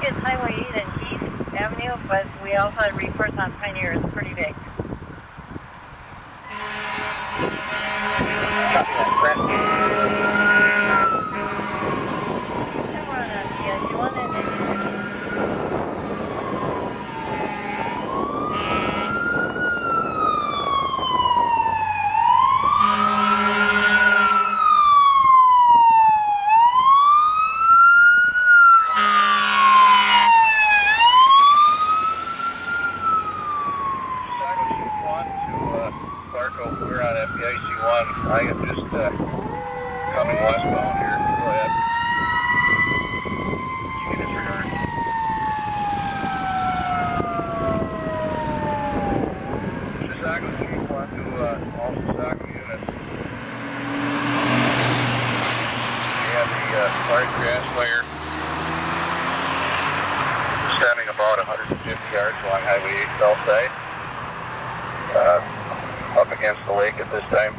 think it's Highway 8 and East Avenue, but we also had reports on Pioneer. It's pretty big. Copy that, Brent. We're on FDIC 1 and We're on FDIC 1. I am just coming westbound here. Go ahead. You can disregard. Chisago Chief 1 to all Chisago units. We have the large grass fire standing about 150 yards along Highway 8 south side. Up against the lake at this time.